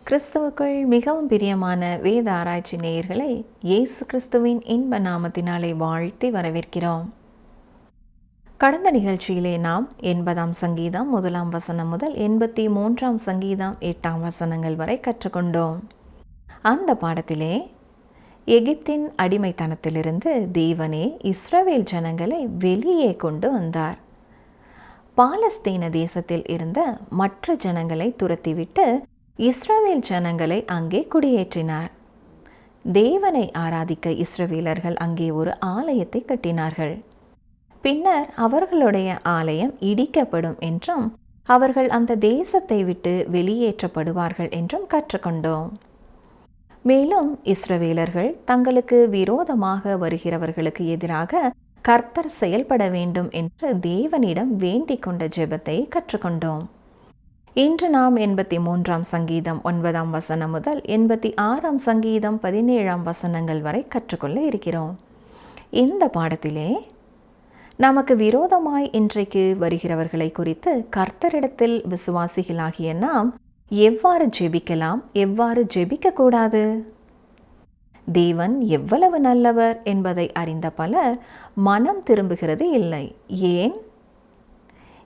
கிறிஸ்துவுக்குள் மிகவும் பிரியமான வேத ஆராய்ச்சி நேயர்களை இயேசு கிறிஸ்துவின் இன்ப நாமத்தினாலே வாழ்த்தி வரவேற்கிறோம். கடந்த நிகழ்ச்சியிலே நாம் 80ஆம் சங்கீதம் 1ஆம் வசனம் முதல் 83ஆம் சங்கீதம் 8ஆம் வசனங்கள் வரை கற்றுக்கொண்டோம். அந்த பாடத்திலே எகிப்தின் அடிமைத்தனத்திலிருந்து தேவனே இஸ்ரவேல் ஜனங்களை வெளியே கொண்டு வந்தார். பாலஸ்தீன தேசத்தில் இருந்த மற்ற ஜனங்களை துரத்திவிட்டு இஸ்ரவேல் ஜனங்களை அங்கே குடியேற்றினார். தேவனை ஆராதிக்க இஸ்ரவேலர்கள் அங்கே ஒரு ஆலயத்தை கட்டினார்கள். பின்னர் அவர்களுடைய ஆலயம் இடிக்கப்படும் என்றும் அவர்கள் அந்த தேசத்தை விட்டு வெளியேற்றப்படுவார்கள் என்றும் கற்றுக்கொண்டோம். மேலும் இஸ்ரவேலர்கள் தங்களுக்கு விரோதமாக வருகிறவர்களுக்கு எதிராக கர்த்தர் செயல்பட வேண்டும் என்று தேவனிடம் வேண்டிக் கொண்ட ஜெபத்தை கற்றுக்கொண்டோம். இன்று நாம் 83ஆம் சங்கீதம் 9ஆம் வசனம் முதல் 86ஆம் சங்கீதம் 17ஆம் வசனங்கள் வரை கற்றுக்கொள்ள இருக்கிறோம். இந்த பாடத்திலே நமக்கு விரோதமாய் இன்றைக்கு வருகிறவர்களை குறித்து கர்த்தரிடத்தில் விசுவாசிகளாகிய நாம் எவ்வாறு ஜெபிக்கலாம், எவ்வாறு ஜெபிக்கக்கூடாது? தேவன் எவ்வளவு நல்லவர் என்பதை அறிந்த பலர் மனம் திரும்புகிறது இல்லை. ஏன்?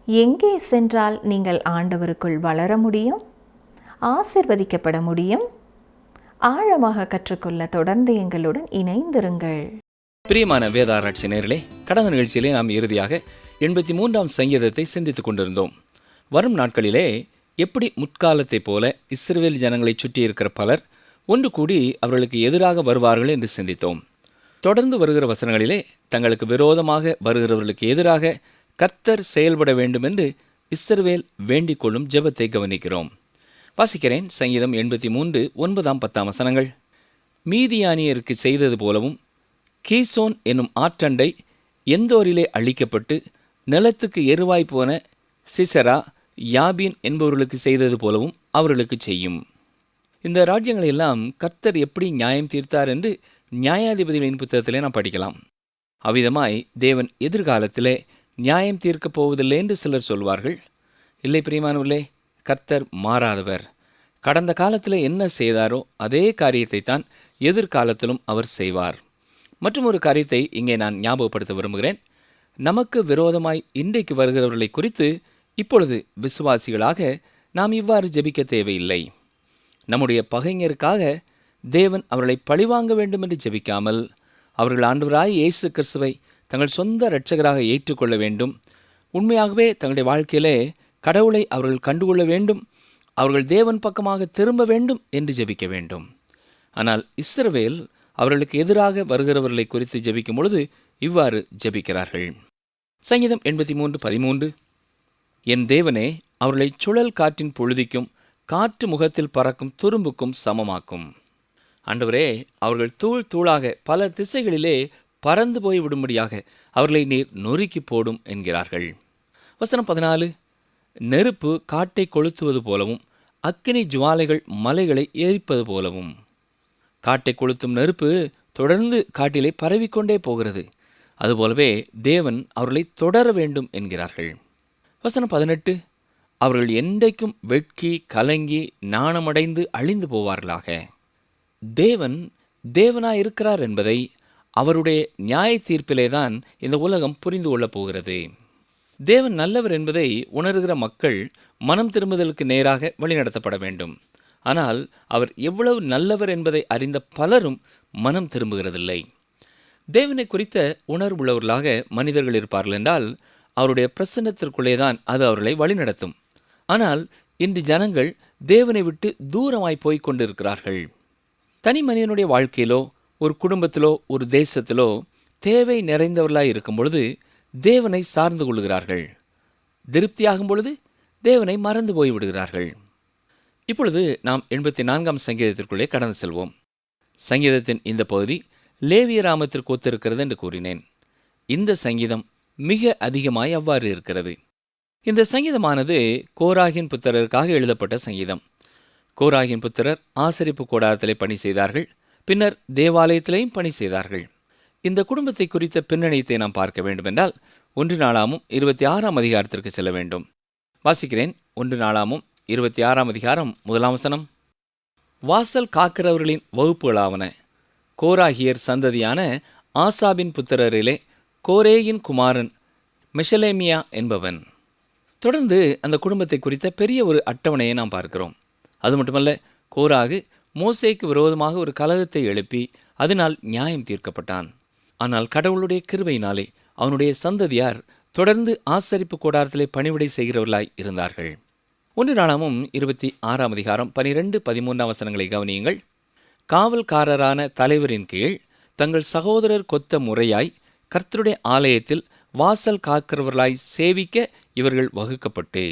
எங்கே சென்றால் நீங்கள் ஆண்டவருக்குள் வளர முடியும், ஆசீர்வதிக்கப்பட முடியும்? ஆழமாக கற்றுக்கொள்ள தொடர்ந்து எங்களுடன் இணைந்திருங்கள். பிரியமான வேதாராய்ச்சி நேயர்களே, கடந்த நிகழ்ச்சியிலே நாம் இறுதியாக 83ஆம் சங்கீதத்தை சிந்தித்துக் கொண்டிருந்தோம். வரும் நாட்களிலே எப்படி முற்காலத்தைப் போல இஸ்ரவேல் ஜனங்களை சுற்றி இருக்கிற பலர் ஒன்று கூடி அவர்களுக்கு எதிராக வருவார்கள் என்று சிந்தித்தோம். தொடர்ந்து வருகிற வசனங்களிலே தங்களுக்கு விரோதமாக வருகிறவர்களுக்கு எதிராக கர்த்தர் செயல்பட வேண்டும் என்று இஸ்ரவேல் வேண்டிக் கொள்ளும் ஜெபத்தை கவனிக்கிறோம். வாசிக்கிறேன். சங்கீதம் 83 9ஆம் 10ஆம் வசனங்கள். மீதியானியருக்கு செய்தது போலவும் கீசோன் என்னும் ஆற்றண்டை எந்தோரிலே அழிக்கப்பட்டு நிலத்துக்கு எருவாய் போன சிசரா யாபீன் என்பவர்களுக்கு செய்தது போலவும் அவர்களுக்கு செய்யும். இந்த ராஜ்யங்களெல்லாம் கர்த்தர் எப்படி நியாயம் தீர்த்தார் என்று நியாயாதிபதிகளின் புத்தகத்திலே நாம் படிக்கலாம். அவ்விதமாய் தேவன் எதிர்காலத்திலே நியாயம் தீர்க்கப் போவதில்லை என்று சிலர் சொல்வார்கள். இல்லை பிரியமானவர்களே, கர்த்தர் மாறாதவர். கடந்த காலத்தில் என்ன செய்தாரோ அதே காரியத்தை தான் எதிர்காலத்திலும் அவர் செய்வார். மற்றும் ஒரு காரியத்தை இங்கே நான் ஞாபகப்படுத்த விரும்புகிறேன். நமக்கு விரோதமாய் இன்றைக்கு வருகிறவர்களை குறித்து இப்பொழுது விசுவாசிகளாக நாம் இவ்வாறு ஜெபிக்க தேவையில்லை. நம்முடைய பகைஞருக்காக தேவன் அவர்களை பழிவாங்க வேண்டும் என்று ஜெபிக்காமல் அவர்கள் ஆண்டவராய் இயேசு கிறிஸ்துவை தங்கள் சொந்த இரட்சகராக ஏற்றுக்கொள்ள வேண்டும், உண்மையாகவே தங்களுடைய வாழ்க்கையிலே கடவுளை அவர்கள் கண்டுகொள்ள வேண்டும், அவர்கள் தேவன் பக்கமாக திரும்ப வேண்டும் என்று ஜெபிக்க வேண்டும். ஆனால் இஸ்ரவேல் அவர்களுக்கு எதிராக வருகிறவர்களை குறித்து ஜெபிக்கும் பொழுது இவ்வாறு ஜெபிக்கிறார்கள். சங்கீதம் 83:13. என் தேவனே அவர்களை சுழல் காற்றின் பொழுதிக்கும் காற்று முகத்தில் பறக்கும் துரும்புக்கும் சமமாக்கும். ஆண்டவரே, அவர்கள் தூள் தூளாக பல திசைகளிலே பறந்து போய் விடும்படியாக அவர்களை நீர் நொறுக்கி போடும் என்கிறார்கள். வசனம் 14. நெருப்பு காட்டை கொளுத்துவது போலவும் அக்கினி ஜுவாலைகள் மலைகளை எரிப்பது போலவும். காட்டை கொளுத்தும் நெருப்பு தொடர்ந்து காட்டிலே பரவிக்கொண்டே போகிறது. அதுபோலவே தேவன் அவர்களை தொடர வேண்டும் என்கிறார்கள். வசனம் 18. அவர்கள் என்றைக்கும் வெட்கி கலங்கி நாணமடைந்து அழிந்து போவார்களாக. தேவன் தேவனாயிருக்கிறார் என்பதை அவருடைய நியாய தீர்ப்பிலேதான் இந்த உலகம் புரிந்து கொள்ளப் போகிறது. தேவன் நல்லவர் என்பதை உணர்கிற மக்கள் மனம் திரும்புதலுக்கு நேராக வழிநடத்தப்பட வேண்டும். ஆனால் அவர் எவ்வளவு நல்லவர் என்பதை அறிந்த பலரும் மனம் திரும்புகிறதில்லை. தேவனை குறித்த உணர்வுள்ளவர்களாக மனிதர்கள் இருப்பார்கள் என்றால் அவருடைய பிரசன்னத்திற்குள்ளேதான் அது அவர்களை வழிநடத்தும். ஆனால் இன்று ஜனங்கள் தேவனை விட்டு தூரமாய் போய்க் கொண்டிருக்கிறார்கள். தனி மனிதனுடைய வாழ்க்கையிலோ ஒரு குடும்பத்திலோ ஒரு தேசத்திலோ தேவை நிறைந்தவர்களாய் இருக்கும் பொழுது தேவனை சார்ந்து கொள்கிறார்கள். திருப்தியாகும் பொழுது தேவனை மறந்து போய்விடுகிறார்கள். இப்பொழுது நாம் 84ஆம் சங்கீதத்திற்குள்ளே கடந்து செல்வோம். சங்கீதத்தின் இந்த பகுதி லேவியராமத்திற்கு ஒத்திருக்கிறது என்று கூறினேன். இந்த சங்கீதம் மிக அதிகமாய் அவ்வாறு இருக்கிறது. இந்த சங்கீதமானது கோராகின் புத்திரருக்காக எழுதப்பட்ட சங்கீதம். கோராகின் புத்திரர் ஆசரிப்பு கூடாரத்திலே பணி செய்தார்கள். பின்னர் தேவாலயத்திலேயும் பணி செய்தார்கள். இந்த குடும்பத்தை குறித்த பின்னணியத்தை நாம் பார்க்க வேண்டுமென்றால் 1 நாளாமும் 26ஆம் அதிகாரத்திற்கு செல்ல வேண்டும். வாசிக்கிறேன். 1 நாளாமும் 26ஆம் அதிகாரம் 1ஆம் வசனம். வாசல் காக்கிறவர்களின் வகுப்புகளாவன. கோராகியர் சந்ததியான ஆசாபின் புத்திரரிலே கோரேயின் குமாரன் மெஷலேமியா என்பவன். தொடர்ந்து அந்த குடும்பத்தை குறித்த பெரிய ஒரு அட்டவணையை நாம் பார்க்கிறோம். அது மட்டுமல்ல, கோராகு மோசேக்கு விரோதமாக ஒரு கலகத்தை எழுப்பி அதனால் நியாயம் தீர்க்கப்பட்டான். ஆனால் கடவுளுடைய கிருபையினாலே அவனுடைய சந்ததியார் தொடர்ந்து ஆசரிப்பு கூடாரத்திலே பணிவிடை செய்கிறவர்களாய் இருந்தார்கள். 1 நாளாகமம் 26ஆம் அதிகாரம் 12-13 வசனங்களை கவனியுங்கள். காவல்காரரான தலைவரின் கீழ் தங்கள் சகோதரர் கொத்த முறையாய் கர்த்தருடைய ஆலயத்தில் வாசல் காக்கிறவர்களாய் சேவிக்க இவர்கள் வகுக்கப்பட்டு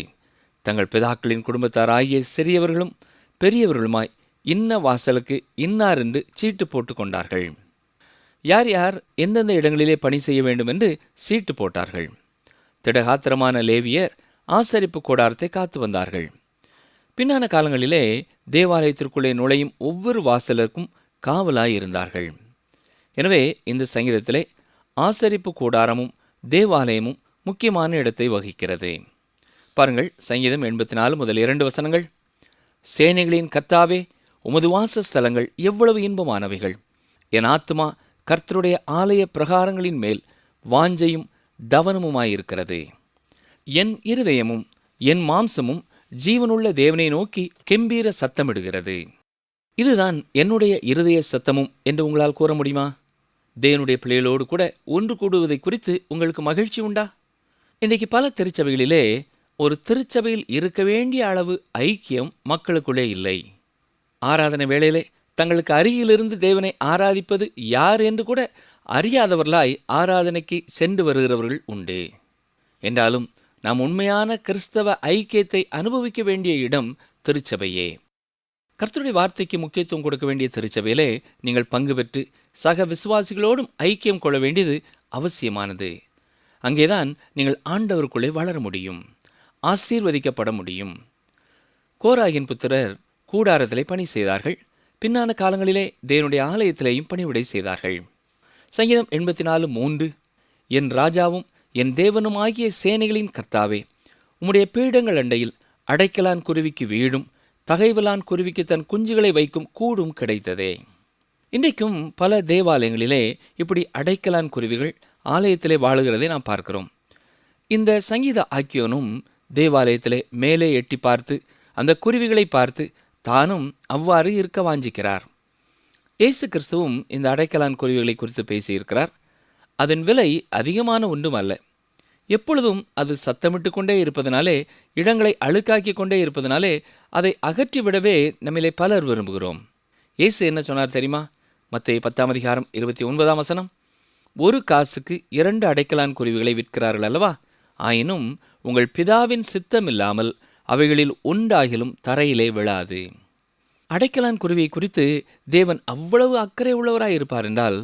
தங்கள் பிதாக்களின் குடும்பத்தாராகிய சிறியவர்களும் பெரியவர்களுமாய் இன்ன வாசலுக்கு இன்னார் என்று சீட்டு போட்டு கொண்டார்கள். யார் யார் எந்தெந்த இடங்களிலே பணி செய்ய வேண்டும் என்று சீட்டு போட்டார்கள். திடகாத்திரமான லேவியர் ஆசரிப்பு கூடாரத்தை காத்து வந்தார்கள். பின்னான காலங்களிலே தேவாலயத்திற்குள்ளே நுழையும் ஒவ்வொரு வாசலுக்கும் காவலாய் இருந்தார்கள். எனவே இந்த சங்கீதத்திலே ஆசரிப்பு கூடாரமும் தேவாலயமும் முக்கியமான இடத்தை வகிக்கிறது. பாருங்கள், சங்கீதம் 84 முதல் 2 வசனங்கள். சேனைகளின் கர்த்தாவே, உமது வாசஸ்தலங்கள் எவ்வளவு இன்பமானவைகள்! என் ஆத்துமா கர்த்தருடைய ஆலய பிரகாரங்களின் மேல் வாஞ்சையும் தவனமுமாயிருக்கிறது. என் இருதயமும் என் மாம்சமும் ஜீவனுள்ள தேவனை நோக்கி கெம்பீர சத்தமிடுகிறது. இதுதான் என்னுடைய இருதய சத்தமும் என்று உங்களால் கூற முடியுமா? தேவனுடைய பிள்ளைகளோடு கூட ஒன்று கூடுவதை குறித்து உங்களுக்கு மகிழ்ச்சி உண்டா? இன்றைக்கு பல திருச்சபைகளிலே ஒரு திருச்சபையில் இருக்க வேண்டிய அளவு ஐக்கியம் மக்களுக்குள்ளே இல்லை. ஆராதனை வேளையிலே தங்களுக்கு அருகிலிருந்து தேவனை ஆராதிப்பது யார் என்று கூட அறியாதவர்களாய் ஆராதனைக்கு சென்று வருகிறவர்கள் உண்டு. என்றாலும் நாம் உண்மையான கிறிஸ்தவ ஐக்கியத்தை அனுபவிக்க வேண்டிய இடம் திருச்சபையே. கர்த்தருடைய வார்த்தைக்கு முக்கியத்துவம் கொடுக்க வேண்டிய திருச்சபையிலே நீங்கள் பங்கு பெற்று சக விசுவாசிகளோடும் ஐக்கியம் கொள்ள வேண்டியது அவசியமானது. அங்கேதான் நீங்கள் ஆண்டவருக்குள்ளே வளர முடியும், ஆசீர்வதிக்கப்பட முடியும். கோராகின் புத்திரர் கூடாரத்திலே பணி செய்தார்கள். பின்னான காலங்களிலே தேவனுடைய ஆலயத்திலேயும் பணிவிடை செய்தார்கள். சங்கீதம் 84:3 என் ராஜாவும் என் தேவனுமாகிய சேனைகளின் கர்த்தாவே, உம்முடைய பீடங்கள் அண்டையில் அடைக்கலான் குருவிக்கு வீடும் தகைவலான் குருவிக்கு தன் குஞ்சுகளை வைக்கும் கூடும் கிடைத்ததே. இன்றைக்கும் பல தேவாலயங்களிலே இப்படி அடைக்கலான் குருவிகள் ஆலயத்திலே வாழுகிறதை நாம் பார்க்கிறோம். இந்த சங்கீத ஆக்கியோனும் தேவாலயத்திலே மேலே எட்டி பார்த்து அந்த குருவிகளை பார்த்து தானும் அவ்வாறு இருக்க வாஞ்சிக்கிறார். இயேசு கிறிஸ்துவும் இந்த அடைக்கலான் குருவிகளை குறித்து பேசியிருக்கிறார். அதன் விலை அதிகமான ஒன்றும் அல்ல. எப்பொழுதும் அது சத்தமிட்டு கொண்டே இருப்பதனாலே, இடங்களை அழுக்காக்கி கொண்டே இருப்பதனாலே அதை அகற்றிவிடவே நம்மிலே பலர் விரும்புகிறோம். இயேசு என்ன சொன்னார் தெரியுமா? மத்தேயு 10ஆம் அதிகாரம் 29ஆம் வசனம். 1 காசுக்கு 2 அடைக்கலான் குருவிகளை விற்கிறார்கள் அல்லவா? ஆயினும் உங்கள் பிதாவின் சித்தமில்லாமல் அவைகளில் ஒன்றாகிலும் தரையிலே விழாது. அடைக்கலான் குருவியை குறித்து தேவன் அவ்வளவு அக்கறை உள்ளவராய் இருப்பார் என்றால்,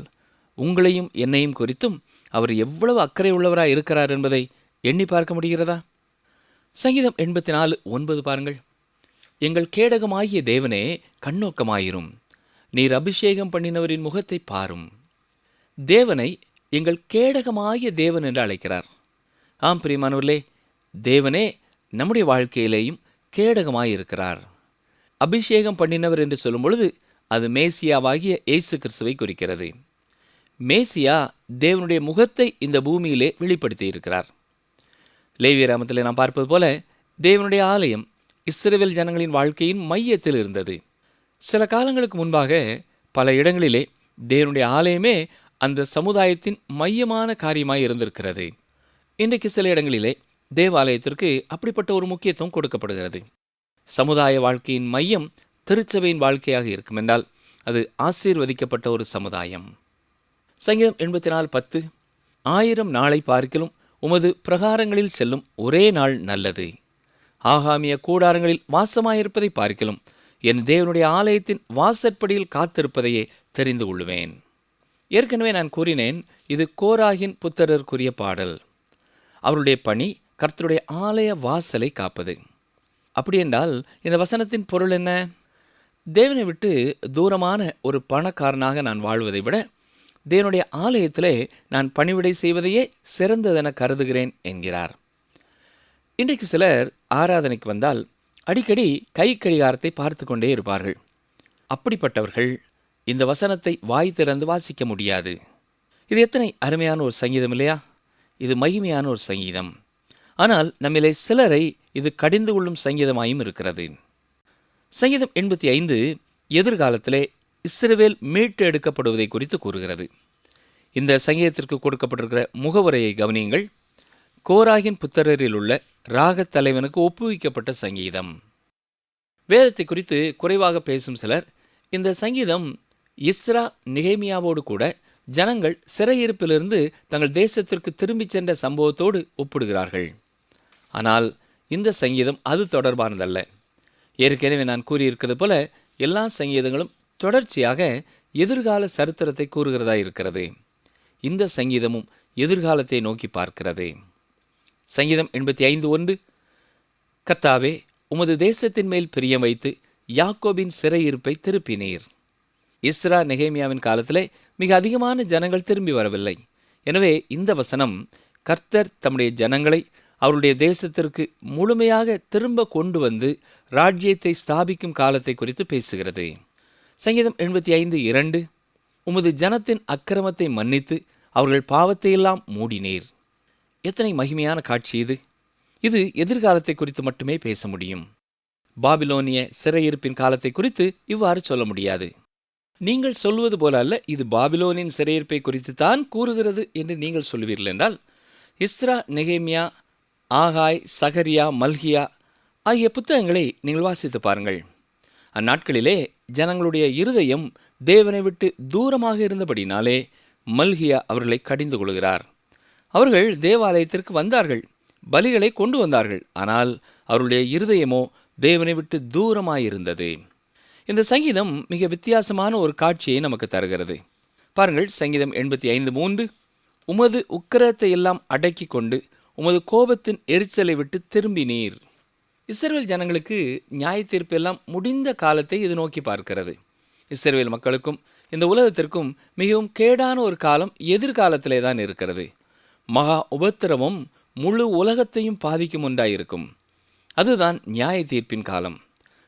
உங்களையும் என்னையும் குறித்தும் அவர் எவ்வளவு அக்கறை உள்ளவராய் இருக்கிறார் என்பதை எண்ணி பார்க்க முடிகிறதா? சங்கீதம் 84:9 பாருங்கள். எங்கள் கேடகமாகிய தேவனே, கண்ணோக்கமாயிரும், நீர் அபிஷேகம் பண்ணினவரின் முகத்தை பாரும். தேவனை எங்கள் கேடகமாகிய தேவன் என்று அழைக்கிறார். ஆம் பிரியமானவர்களே, தேவனே நம்முடைய வாழ்க்கையிலேயும் கேடகமாயிருக்கிறார். அபிஷேகம் பண்ணினவர் என்று சொல்லும் பொழுது அது மேசியாவாகிய இயேசு கிறிஸ்துவை குறிக்கிறது. மேசியா தேவனுடைய முகத்தை இந்த பூமியிலே வெளிப்படுத்தி இருக்கிறார். லேவியராமத்தில் நாம் பார்ப்பது போல தேவனுடைய ஆலயம் இஸ்ரவேல் ஜனங்களின் வாழ்க்கையின் மையத்தில் இருந்தது. சில காலங்களுக்கு முன்பாக பல இடங்களிலே தேவனுடைய ஆலயமே அந்த சமுதாயத்தின் மையமான காரியமாய் இருந்திருக்கிறது. இன்றைக்கு சில இடங்களிலே தேவாலயத்திற்கு அப்படிப்பட்ட ஒரு முக்கியத்துவம் கொடுக்கப்படுகிறது. சமுதாய வாழ்க்கையின் மையம் திருச்சபையின் வாழ்க்கையாக இருக்கும் என்றால் அது ஆசீர்வதிக்கப்பட்ட ஒரு சமுதாயம். சங்கீதம் 84:10 1000 நாளை பார்க்கிலும் உமது பிரகாரங்களில் செல்லும் ஒரே நாள் நல்லது. ஆகாமிய கூடாரங்களில் வாசமாயிருப்பதை பார்க்கிலும் என் தேவனுடைய ஆலயத்தின் வாசற்படியில் காத்திருப்பதையே தெரிந்து கொள்ளுவேன். ஏற்கனவே நான் கூறினேன், இது கோராகின் புத்திரருக்குரிய பாடல். அவருடைய பணி கர்த்தருடைய ஆலய வாசலை காப்பது. அப்படியென்றால் இந்த வசனத்தின் பொருள் என்ன? தேவனை விட்டு தூரமான ஒரு பணக்காரனாக நான் வாழ்வதை விட தேவனுடைய ஆலயத்திலே நான் பணிவிடை செய்வதையே சிறந்ததென கருதுகிறேன் என்கிறார். இன்றைக்கு சிலர் ஆராதனைக்கு வந்தால் அடிக்கடி கை கடிகாரத்தை பார்த்து கொண்டே இருப்பார்கள். அப்படிப்பட்டவர்கள் இந்த வசனத்தை வாய் திறந்து வாசிக்க முடியாது. இது எத்தனை அருமையான ஒரு சங்கீதம் இல்லையா? இது மகிமையான ஒரு சங்கீதம். ஆனால் நம்மிலே சிலரை இது கடிந்து கொள்ளும் சங்கீதமாயும் இருக்கிறது. சங்கீதம் 85 எதிர்காலத்திலே இஸ்ரவேல் மீட்டு எடுக்கப்படுவதை குறித்து கூறுகிறது. இந்த சங்கீதத்திற்கு கொடுக்கப்பட்டிருக்கிற முகவுரையை கவனியுங்கள். கோராகின் புத்திரரில் உள்ள ராகத் தலைவனுக்கு ஒப்புவிக்கப்பட்ட சங்கீதம். வேதத்தை குறித்து குறைவாக பேசும் சிலர் இந்த சங்கீதம் எஸ்ரா நெகேமியாவோடு கூட ஜனங்கள் சிறையிருப்பிலிருந்து தங்கள் தேசத்திற்கு திரும்பிச் சென்ற சம்பவத்தோடு ஒப்பிடுகிறார்கள். ஆனால் இந்த சங்கீதம் அது தொடர்பானதல்ல. ஏற்கனவே நான் கூறியிருக்கிறது போல எல்லா சங்கீதங்களும் தொடர்ச்சியாக எதிர்கால சரித்திரத்தை கூறுகிறதா இருக்கிறது. இந்த சங்கீதமும் எதிர்காலத்தை நோக்கி பார்க்கிறது. சங்கீதம் 85:1, கர்த்தாவே, உமது தேசத்தின் மேல் பிரியம் வைத்து யாக்கோபின் சிறையிருப்பை திருப்பினீர். எஸ்ரா நெகேமியாவின் காலத்திலே மிக அதிகமான ஜனங்கள் திரும்பி வரவில்லை. எனவே இந்த வசனம் கர்த்தர் தம்முடைய ஜனங்களை அவருடைய தேசத்திற்கு முழுமையாக திரும்ப கொண்டு வந்து ராஜ்யத்தை ஸ்தாபிக்கும் காலத்தை குறித்து பேசுகிறது. சங்கீதம் 85:2, உமது ஜனத்தின் அக்கிரமத்தை மன்னித்து அவர்கள் பாவத்தையெல்லாம் மூடினீர். எத்தனை மகிமையான காட்சி இது! இது எதிர்காலத்தை குறித்து மட்டுமே பேச முடியும். பாபிலோனிய சிறையிருப்பின் காலத்தை குறித்து இவ்வாறு சொல்ல முடியாது. நீங்கள் சொல்வது போல அல்ல, இது பாபிலோனின் சிறையிருப்பை குறித்து தான் கூறுகிறது என்று நீங்கள் சொல்லுவீர்கள் என்றால், எஸ்ரா, நெகேமியா, ஆகாய், சகரியா, மல்கியா ஆகிய புத்தகங்களை நீங்கள் வாசித்து பாருங்கள். அந்நாட்களிலே ஜனங்களுடைய இருதயம் தேவனை விட்டு தூரமாக இருந்தபடினாலே மல்கியா அவர்களை கடிந்து கொள்கிறார். அவர்கள் தேவாலயத்திற்கு வந்தார்கள், பலிகளை கொண்டு வந்தார்கள். ஆனால் அவருடைய இருதயமோ தேவனை விட்டு தூரமாயிருந்தது. இந்த சங்கீதம் மிக வித்தியாசமான ஒரு காட்சியை நமக்கு தருகிறது. பாருங்கள், சங்கீதம் 85:3, உமது உக்கிரத்தை எல்லாம் அடக்கி கொண்டு உமது கோபத்தின் எரிச்சலை விட்டு திரும்பினீர். இஸ்ரவேல் ஜனங்களுக்கு நியாய தீர்ப்பு எல்லாம் முடிந்த காலத்தை இது நோக்கி பார்க்கிறது. இஸ்ரவேல் மக்களுக்கும் இந்த உலகத்திற்கும் மிகவும் கேடான ஒரு காலம் எதிர்காலத்திலே தான் இருக்கிறது. மகா உபத்திரவம் முழு உலகத்தையும் பாதிக்கும் ஒன்றாயிருக்கும். அதுதான் நியாய தீர்ப்பின் காலம்.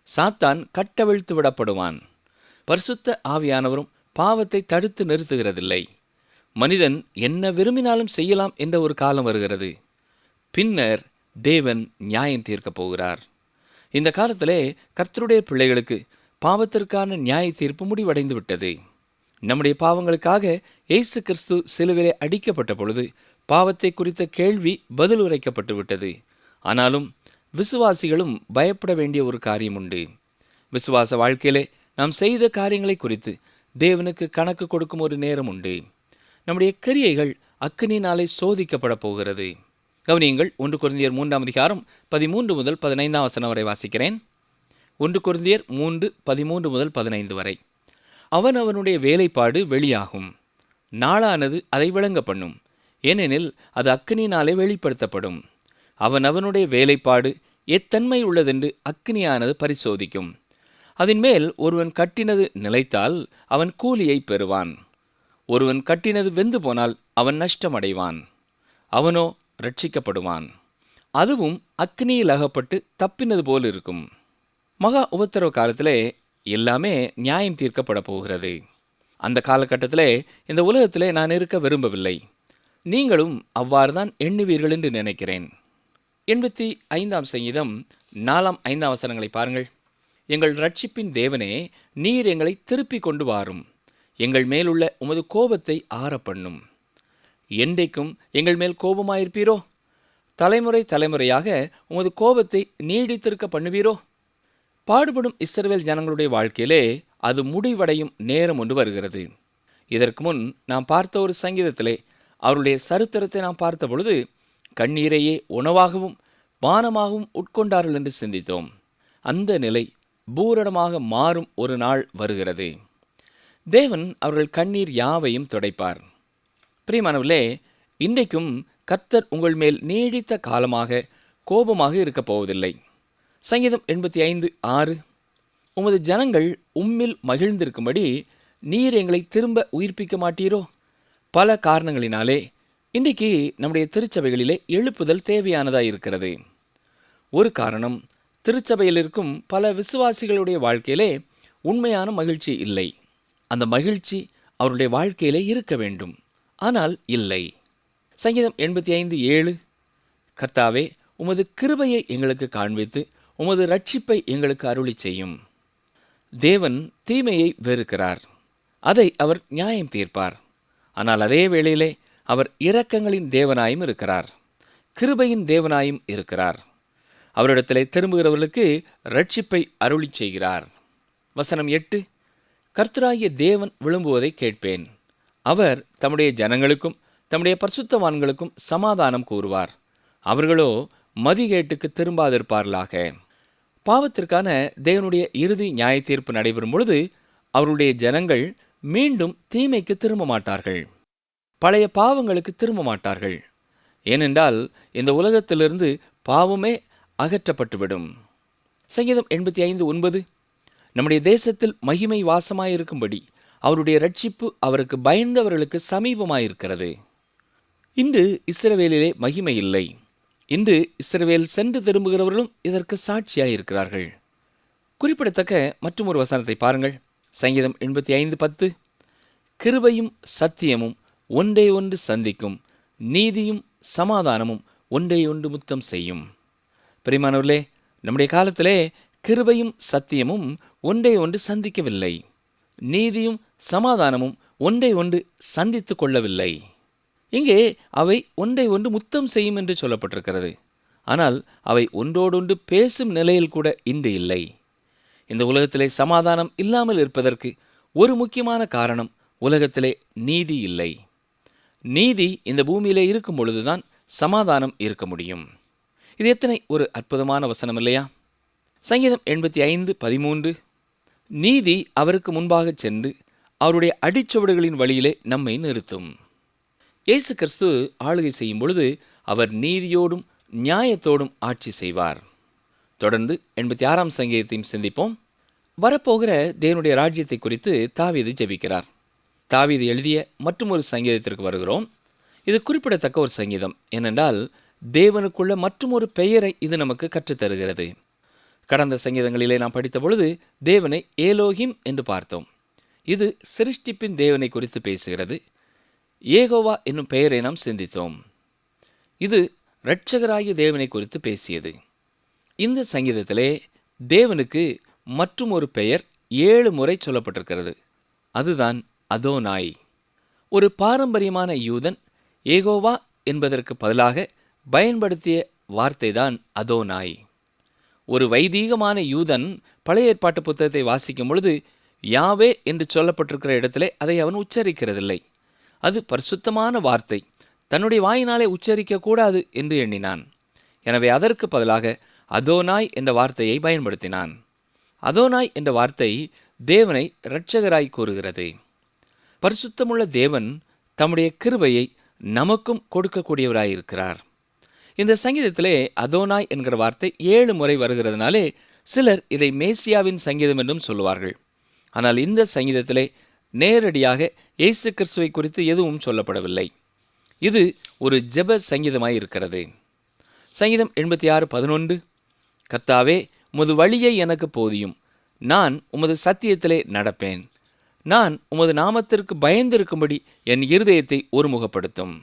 சாத்தான் கட்டவிழ்த்து விடப்படுவான். பரிசுத்த ஆவியானவரும் பாவத்தை தடுத்து நிறுத்துகிறதில்லை. மனிதன் என்ன விரும்பினாலும் செய்யலாம் என்ற ஒரு காலம் வருகிறது. பின்னர் தேவன் நியாயம் தீர்க்கப் போகிறார். இந்த காலத்திலே கர்த்தருடைய பிள்ளைகளுக்கு பாவத்திற்கான நியாய தீர்ப்பு முடிவடைந்து விட்டது. நம்முடைய பாவங்களுக்காக இயேசு கிறிஸ்து சிலுவிலே அடிக்கப்பட்ட பொழுது பாவத்தை குறித்த கேள்வி பதில் உரைக்கப்பட்டு விட்டது. ஆனாலும் விசுவாசிகளும் பயப்பட வேண்டிய ஒரு காரியம் உண்டு. விசுவாச வாழ்க்கையிலே நாம் செய்த காரியங்களை குறித்து தேவனுக்கு கணக்கு கொடுக்கும் ஒரு நேரம் உண்டு. நம்முடைய கிரியைகள் அக்கினியினாலே சோதிக்கப்பட போகிறது. கவனியுங்கள், 1 கொரிந்தியர் 3:13 முதல் 15 வரை வாசிக்கிறேன். 1 கொரிந்தியர் 3:13-15 வரை. அவனுடைய வேலைப்பாடு வெளியாகும், நாளானது அதை விளங்க பண்ணும். ஏனெனில் அது அக்கினியினாலே வெளிப்படுத்தப்படும். அவனுடைய வேலைப்பாடு எத்தன்மை உள்ளதென்று அக்கினியானது பரிசோதிக்கும். அதன் மேல் ஒருவன் கட்டினது நிலைத்தால் அவன் கூலியை பெறுவான். ஒருவன் கட்டினது வெந்து போனால் அவன் நஷ்டமடைவான். அவனோ ரட்சிக்கப்படுவான். அதுவும் அக்கினியில் அகப்பட்டு தப்பினது போல் இருக்கும். மகா உபத்திரவ காலத்திலே எல்லாமே நியாயம் தீர்க்கப்பட போகிறது. அந்த காலகட்டத்திலே இந்த உலகத்திலே நான் இருக்க விரும்பவில்லை. நீங்களும் அவ்வாறு தான் எண்ணுவீர்கள் என்று நினைக்கிறேன். 85 சங்கீதம் 4-5 பாருங்கள். எங்கள் ரட்சிப்பின் தேவனே, நீர் எங்களை திருப்பிக் கொண்டு வாரும். எங்கள் மேலுள்ள உமது கோபத்தை ஆறப்பண்ணும். என்றைக்கும் எங்கள் மேல் கோபமாயிருப்பீரோ? தலைமுறை தலைமுறையாக உமது கோபத்தை நீடித்திருக்க பண்ணுவீரோ? பாடுபடும் இஸ்ரவேல் ஜனங்களுடைய வாழ்க்கையிலே அது முடிவடையும் நேரம் ஒன்று வருகிறது. இதற்கு முன் நாம் பார்த்த ஒரு சங்கீதத்திலே அவருடைய சரித்திரத்தை நாம் பார்த்த பொழுது கண்ணீரையே உணவாகவும் பானமாகவும் உட்கொண்டார்கள் என்று சிந்தித்தோம். அந்த நிலை பூரணமாக மாறும் ஒரு நாள் வருகிறது. தேவன் அவர்கள் கண்ணீர் யாவையும் துடைப்பார். பிரியமானவர்களே, இன்றைக்கும் கர்த்தர் உங்கள் மேல் நீடித்த காலமாக கோபமாக இருக்கப் போவதில்லை. சங்கீதம் 85:6, உமது ஜனங்கள் உம்மில் மகிழ்ந்திருக்கும்படி நீர் எங்களை திரும்ப உயிர்ப்பிக்க மாட்டீரோ? பல காரணங்களினாலே இன்றைக்கு நம்முடைய திருச்சபைகளிலே எழுப்புதல் தேவையானதாக இருக்கிறது. ஒரு காரணம், திருச்சபையில் இருக்கும் பல விசுவாசிகளுடைய வாழ்க்கையிலே உண்மையான மகிழ்ச்சி இல்லை. அந்த மகிழ்ச்சி அவருடைய வாழ்க்கையிலே இருக்க வேண்டும். ஆனால் இல்லை. சங்கீதம் 85:7, கர்த்தாவே, உமது கிருபையை எங்களுக்கு காண்பித்து உமது இரட்சிப்பை எங்களுக்கு அருளி செய்யும். தேவன் தீமையை வெறுக்கிறார். அதை அவர் நியாயம் தீர்ப்பார். ஆனால் அதே வேளையிலே அவர் இரக்கங்களின் தேவனாயும் இருக்கிறார், கிருபையின் தேவனாயும் இருக்கிறார். அவரிடத்திலே திரும்புகிறவர்களுக்கு இரட்சிப்பை அருளி செய்கிறார். வசனம் 8, கர்த்தராகிய தேவன் விழும்புவதை கேட்பேன். அவர் தம்முடைய ஜனங்களுக்கும் தம்முடைய பரிசுத்தவான்களுக்கும் சமாதானம் கூறுவார். அவர்களோ மதிகேட்டுக்கு திரும்பாதிருப்பார்களாக. பாவத்திற்கான தேவனுடைய இறுதி நியாய தீர்ப்பு நடைபெறும் பொழுது அவருடைய ஜனங்கள் மீண்டும் தீமைக்கு திரும்ப மாட்டார்கள், பழைய பாவங்களுக்கு திரும்ப மாட்டார்கள். ஏனென்றால் இந்த உலகத்திலிருந்து பாவமே அகற்றப்பட்டுவிடும். சங்கீதம் 85:9, நம்முடைய தேசத்தில் மகிமை வாசமாயிருக்கும்படி அவருடைய இரட்சிப்பு அவருக்கு பயந்தவர்களுக்கு சமீபமாயிருக்கிறது. இன்று இஸ்ரவேலிலே மகிமை இல்லை. இன்று இஸ்ரவேல் சென்று திரும்புகிறவர்களும் இதற்கு சாட்சியாயிருக்கிறார்கள். குறிப்பிடத்தக்க மற்றும் ஒரு வசனத்தை பாருங்கள். சங்கீதம் 85:10, கிருபையும் சத்தியமும் ஒன்றை ஒன்று சந்திக்கும், நீதியும் சமாதானமும் ஒன்றை ஒன்று முத்தம் செய்யும். பிரியமானவர்களே, நம்முடைய காலத்திலே கிருபையும் சத்தியமும் ஒன்றை ஒன்று சந்திக்கவில்லை. நீதியும் சமாதானமும் ஒன்றை ஒன்று சந்தித்து கொள்ளவில்லை. இங்கே அவை ஒன்றை ஒன்று முத்தம் செய்யும் என்று சொல்லப்பட்டிருக்கிறது. ஆனால் அவை ஒன்றோடொன்று பேசும் நிலையில் கூட இன்று இல்லை. இந்த உலகத்திலே சமாதானம் இல்லாமல் இருப்பதற்கு ஒரு முக்கியமான காரணம், உலகத்திலே நீதி இல்லை. நீதி இந்த பூமியிலே இருக்கும் பொழுதுதான் சமாதானம் இருக்க முடியும். இது எத்தனை ஒரு அற்புதமான வசனம் இல்லையா? சங்கீதம் 85:13, நீதி அவருக்கு முன்பாக சென்று அவருடைய அடிச்சுவடுகளின் வழியிலே நம்மை நிறுத்தும். இயேசு கிறிஸ்து ஆளுகை செய்யும் பொழுது அவர் நீதியோடும் நியாயத்தோடும் ஆட்சி செய்வார். தொடர்ந்து 86ஆம் சங்கீதத்தையும் சிந்திப்போம். வரப்போகிற தேவனுடைய ராஜ்யத்தை குறித்து தாவீது ஜெபிக்கிறார். தாவீது எழுதிய மற்றும் ஒரு சங்கீதத்திற்கு வருகிறோம். இது குறிப்பிடத்தக்க ஒரு சங்கீதம். ஏனென்றால் தேவனுக்குள்ள மற்றும் ஒரு பெயரை இது நமக்கு கற்றுத்தருகிறது. கடந்த சங்கீதங்களிலே நாம் படித்த பொழுது தேவனை ஏலோகிம் என்று பார்த்தோம். இது சிருஷ்டிப்பின் தேவனை குறித்து பேசுகிறது. ஏகோவா என்னும் பெயரை நாம் சிந்தித்தோம். இது இரட்சகராகிய தேவனை குறித்து பேசியது. இந்த சங்கீதத்திலே தேவனுக்கு மற்றும் ஒரு பெயர் 7 முறை சொல்லப்பட்டிருக்கிறது. அதுதான் அதோனாய். ஒரு பாரம்பரியமான யூதன் ஏகோவா என்பதற்கு பதிலாக பயன்படுத்திய வார்த்தைதான் அதோனாய். ஒரு வைதீகமான யூதன் பழைய ஏற்பாட்டு புத்தகத்தை வாசிக்கும் பொழுது யாவே என்று சொல்லப்பட்டிருக்கிற இடத்திலே அதை அவன் உச்சரிக்கிறதில்லை. அது பரிசுத்தமான வார்த்தை, தன்னுடைய வாயினாலே உச்சரிக்கக்கூடாது என்று எண்ணினான். எனவே அதற்கு பதிலாக அதோனாய் என்ற வார்த்தையை பயன்படுத்தினான். அதோனாய் என்ற வார்த்தை தேவனை இரட்சகராய் கூறுகிறது. பரிசுத்தமுள்ள தேவன் தம்முடைய கிருபையை நமக்கும் கொடுக்கக்கூடியவராயிருக்கிறார். இந்த சங்கீதத்திலே அதோனாய் என்கிற வார்த்தை 7 முறை வருகிறதுனாலே சிலர் இதை மேசியாவின் சங்கீதம் என்றும் சொல்லுவார்கள். ஆனால் இந்த சங்கீதத்திலே நேரடியாக இயேசு கிறிஸ்துவை குறித்து எதுவும் சொல்லப்படவில்லை. இது ஒரு ஜெப சங்கீதமாய் இருக்கிறது. சங்கீதம் 86:11, கர்த்தாவே, உமது வழியை எனக்கு போதியும், நான் உமது சத்தியத்திலே நடப்பேன். நான் உமது நாமத்திற்கு பயந்திருக்கும்படி என் இருதயத்தை ஒருமுகப்படுத்தும்.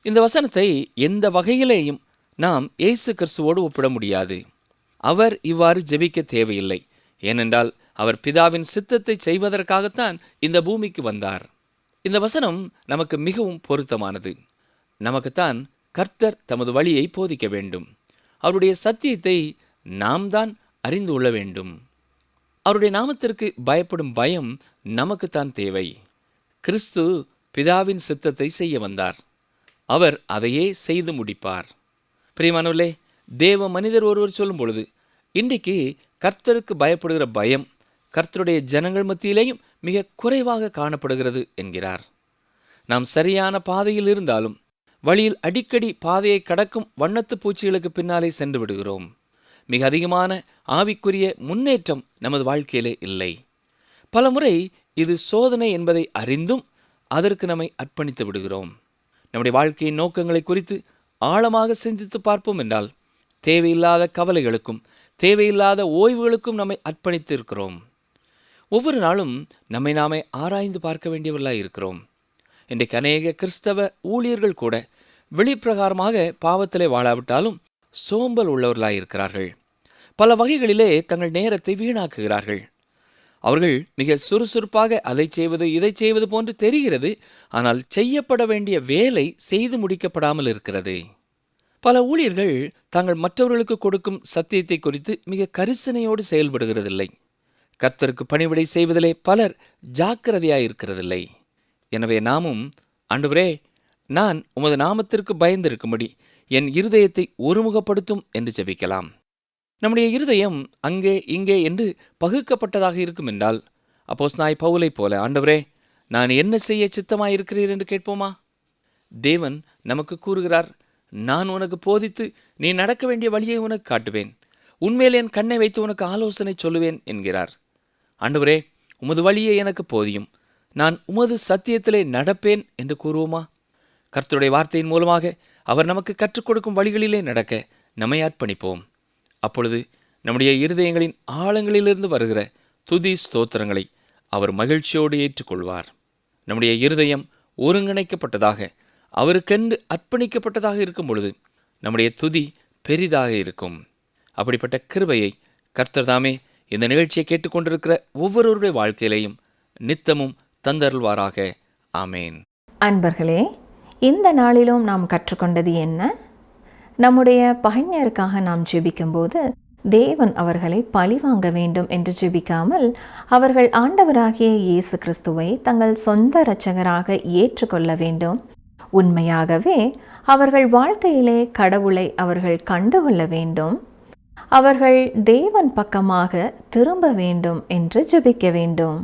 இந்த வசனத்தை எந்த வகையிலேயும் நாம் இயேசு கிறிஸ்துவோடு ஒப்பிட முடியாது. அவர் இவ்வாறு ஜெபிக்க தேவையில்லை. ஏனென்றால் அவர் பிதாவின் சித்தத்தை செய்வதற்காகத்தான் இந்த பூமிக்கு வந்தார். இந்த வசனம் நமக்கு மிகவும் பொருத்தமானது. நமக்குத்தான் கர்த்தர் தமது வழியை போதிக்க வேண்டும். அவருடைய சத்தியத்தை நாம் தான் அறிந்து கொள்ள வேண்டும். அவருடைய நாமத்திற்கு பயப்படும் பயம் நமக்குத்தான் தேவை. கிறிஸ்து பிதாவின் சித்தத்தை செய்ய வந்தார். அவர் அதையே செய்து முடிப்பார். பிரியமானவர்களே, தேவ மனிதர் ஒருவர் சொல்லும் பொழுது இன்றைக்கு கர்த்தருக்கு பயப்படுகிற பயம் கர்த்தருடைய ஜனங்கள் மத்தியிலேயும் மிக குறைவாக காணப்படுகிறது என்கிறார். நாம் சரியான பாதையில் இருந்தாலும் வழியில் அடிக்கடி பாதையை கடக்கும் வண்ணத்து பூச்சிகளுக்கு பின்னாலே சென்று விடுகிறோம். மிக அதிகமான ஆவிக்குரிய முன்னேற்றம் நமது வாழ்க்கையிலே இல்லை. பலமுறை இது சோதனை என்பதை அறிந்தும் அதற்கு நம்மை அர்ப்பணித்து விடுகிறோம். நம்முடைய வாழ்க்கையின் நோக்கங்களை குறித்து ஆழமாக சிந்தித்து பார்ப்போம் என்றால் தேவையில்லாத கவலைகளுக்கும் தேவையில்லாத ஓய்வுகளுக்கும் நம்மை அர்ப்பணித்து இருக்கிறோம். ஒவ்வொரு நாளும் நம்மை நாமே ஆராய்ந்து பார்க்க வேண்டியவர்களாக இருக்கிறோம். இன்றைக்கு அநேக கிறிஸ்தவ ஊழியர்கள் கூட வெளிப்பிரகாரமாக பாவத்திலே வாழாவிட்டாலும் சோம்பல் உள்ளவர்களாக இருக்கிறார்கள். பல வகைகளிலே தங்கள் நேரத்தை வீணாக்குகிறார்கள். அவர்கள் மிக சுறுசுறுப்பாக அதை செய்வது இதை செய்வது போன்று தெரிகிறது. ஆனால் செய்யப்பட வேண்டிய வேலை செய்து முடிக்கப்படாமல் இருக்கிறது. பல ஊழியர்கள் தாங்கள் மற்றவர்களுக்கு கொடுக்கும் சத்தியத்தை குறித்து மிக கரிசனையோடு செயல்படுகிறதில்லை. கர்த்தருக்கு பணிவிடை செய்வதிலே பலர் ஜாக்கிரதையாயிருக்கிறதில்லை. எனவே நாமும், ஆண்டவரே, நான் உமது நாமத்திற்கு பயந்திருக்கும்படி என் இருதயத்தை ஒருமுகப்படுத்தும் என்று ஜெபிக்கலாம். நம்முடைய இருதயம் அங்கே இங்கே என்று பகுக்கப்பட்டதாக இருக்கும் என்றால் அப்போஸ்தலனாகிய பவுலைப் போல, ஆண்டவரே, நான் என்ன செய்ய சித்தமாயிருக்கிறீர் என்று கேட்போமா? தேவன் நமக்கு கூறுகிறார், நான் உனக்கு போதித்து நீ நடக்க வேண்டிய வழியை உனக்கு காட்டுவேன், உன்மேல் என் கண்ணை வைத்து உனக்கு ஆலோசனை சொல்லுவேன் என்கிறார். ஆண்டவரே, உமது வழியை எனக்கு போதியும், நான் உமது சத்தியத்திலே நடப்பேன் என்று கூறுவோமா? கர்த்தருடைய வார்த்தையின் மூலமாக அவர் நமக்கு கற்றுக் கொடுக்கும் வழிகளிலே நடக்க நம்மை அர்ப்பணிப்போம். அப்பொழுது நம்முடைய இருதயங்களின் ஆழங்களிலிருந்து வருகிற துதி ஸ்தோத்திரங்களை அவர் மகிழ்ச்சியோடு ஏற்றுக்கொள்வார். நம்முடைய இருதயம் ஒருங்கிணைக்கப்பட்டதாக, அவருக்கென்று அர்ப்பணிக்கப்பட்டதாக இருக்கும் பொழுது நம்முடைய துதி பெரிதாக இருக்கும். அப்படிப்பட்ட கிருபையை கர்த்தர் தாமே இந்த நிகழ்ச்சியை கேட்டுக்கொண்டிருக்கிற ஒவ்வொருவருடைய வாழ்க்கையிலையும் நித்தமும் தந்தருள்வாராக. ஆமேன். அன்பர்களே, இந்த நாளிலும் நாம் கற்றுக்கொண்டது என்ன? நம்முடைய பகைஞருக்காக நாம் ஜெபிக்கும்போது தேவன் அவர்களை பழிவாங்க வேண்டும் என்று ஜெபிக்காமல் அவர்கள் ஆண்டவராகிய இயேசு கிறிஸ்துவை தங்கள் சொந்த இரட்சகராக ஏற்றுக்கொள்ள வேண்டும். உண்மையாகவே அவர்கள் வாழ்க்கையிலே கடவுளை அவர்கள் கண்டுகொள்ள வேண்டும். அவர்கள் தேவன் பக்கமாக திரும்ப வேண்டும் என்று ஜெபிக்க வேண்டும்.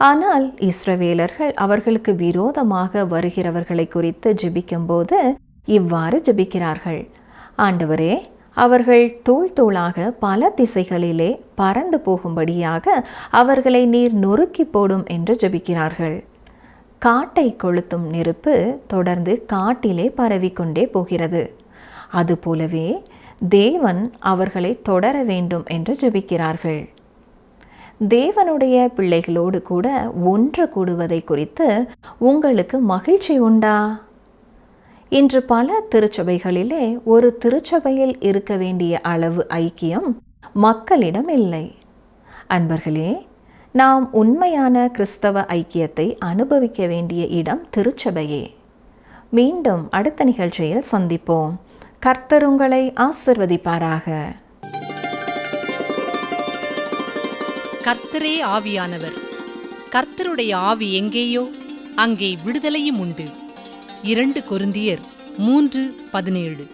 ஆனால் இஸ்ரவேலர்கள் அவர்களுக்கு விரோதமாக வருகிறவர்களை குறித்து ஜெபிக்கும்போது இவ்வாறு ஜெபிக்கிறார்கள்: ஆண்டவரே, அவர்கள் தூள் தூளாக பல திசைகளிலே பறந்து போகும்படியாக அவர்களை நீர் நொறுக்கி போடும் என்று ஜெபிக்கிறார்கள். காட்டை கொளுத்தும் நெருப்பு தொடர்ந்து காட்டிலே பரவிக்கொண்டே போகிறது. அதுபோலவே தேவன் அவர்களை தொடர வேண்டும் என்று ஜெபிக்கிறார்கள். தேவனுடைய பிள்ளைகளோடு கூட ஒன்று கூடுவதை குறித்து உங்களுக்கு மகிழ்ச்சி உண்டா? இன்று பல திருச்சபைகளிலே ஒரு திருச்சபையில் இருக்க வேண்டிய அளவு ஐக்கியம் மக்களிடம் இல்லை. அன்பர்களே, நாம் உண்மையான கிறிஸ்தவ ஐக்கியத்தை அனுபவிக்க வேண்டிய இடம் திருச்சபையே. மீண்டும் அடுத்த நிகழ்ச்சியில் சந்திப்போம். கர்த்தர் உங்களை ஆசிர்வதிப்பாராக. கர்த்தரே ஆவியானவர். கர்த்தருடைய ஆவி எங்கேயோ அங்கே விடுதலையும் உண்டு. 2 கொரிந்தியர் 3:17.